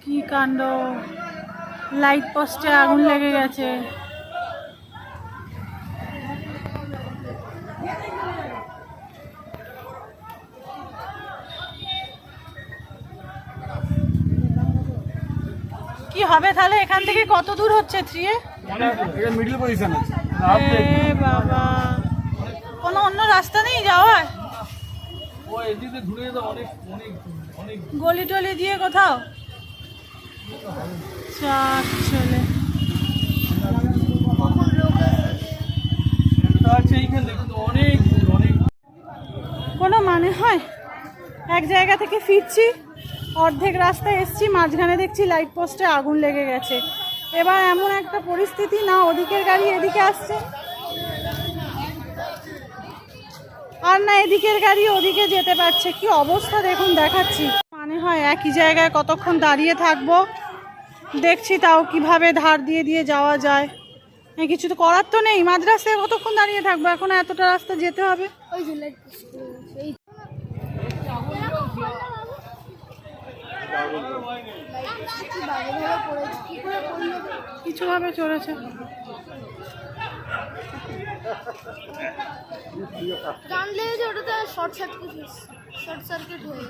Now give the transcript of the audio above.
কি কাণ্ড, লাইট পোস্টে আগুন লেগে গেছে। কি হবে তাহলে? এখান থেকে কত দূর হচ্ছে থ্রিয়ে? মিডল পজিশন আছে। বাবা, কোনো অন্য রাস্তা নেই যাওয়ার? ও এদিকে ঘুরে যেতে অনেক অনেক অনেক গলি টলি দিয়ে কোথাও চাপ চলে অনেক অনেক। কোনো মানে হয়? এক জায়গা থেকে ফিরছি, অর্ধেক রাস্তায় এসছি, মাঝখানে দেখছি লাইট পোস্টে আগুন লেগে গেছে। এবার এমন একটা পরিস্থিতি, না ওদিকের গাড়ি এদিকে আসছে, আর না এদিকের গাড়ি ওদিকে যেতে পারছে। কি অবস্থা দেখুন, দেখাচ্ছি। মানে হয় একই জায়গায় কতক্ষণ দাঁড়িয়ে থাকবো? দেখছি তাও কিভাবে ধার দিয়ে দিয়ে যাওয়া যায়। কিছু তো করার তো নেই, মাঝ রাস্তায় কতক্ষণ দাঁড়িয়ে থাকবো? এখন এতটা রাস্তা যেতে হবে। কিছুভাবে চলেছে। জানলে যে ওটাতে শর্ট সার্কিট হয়ে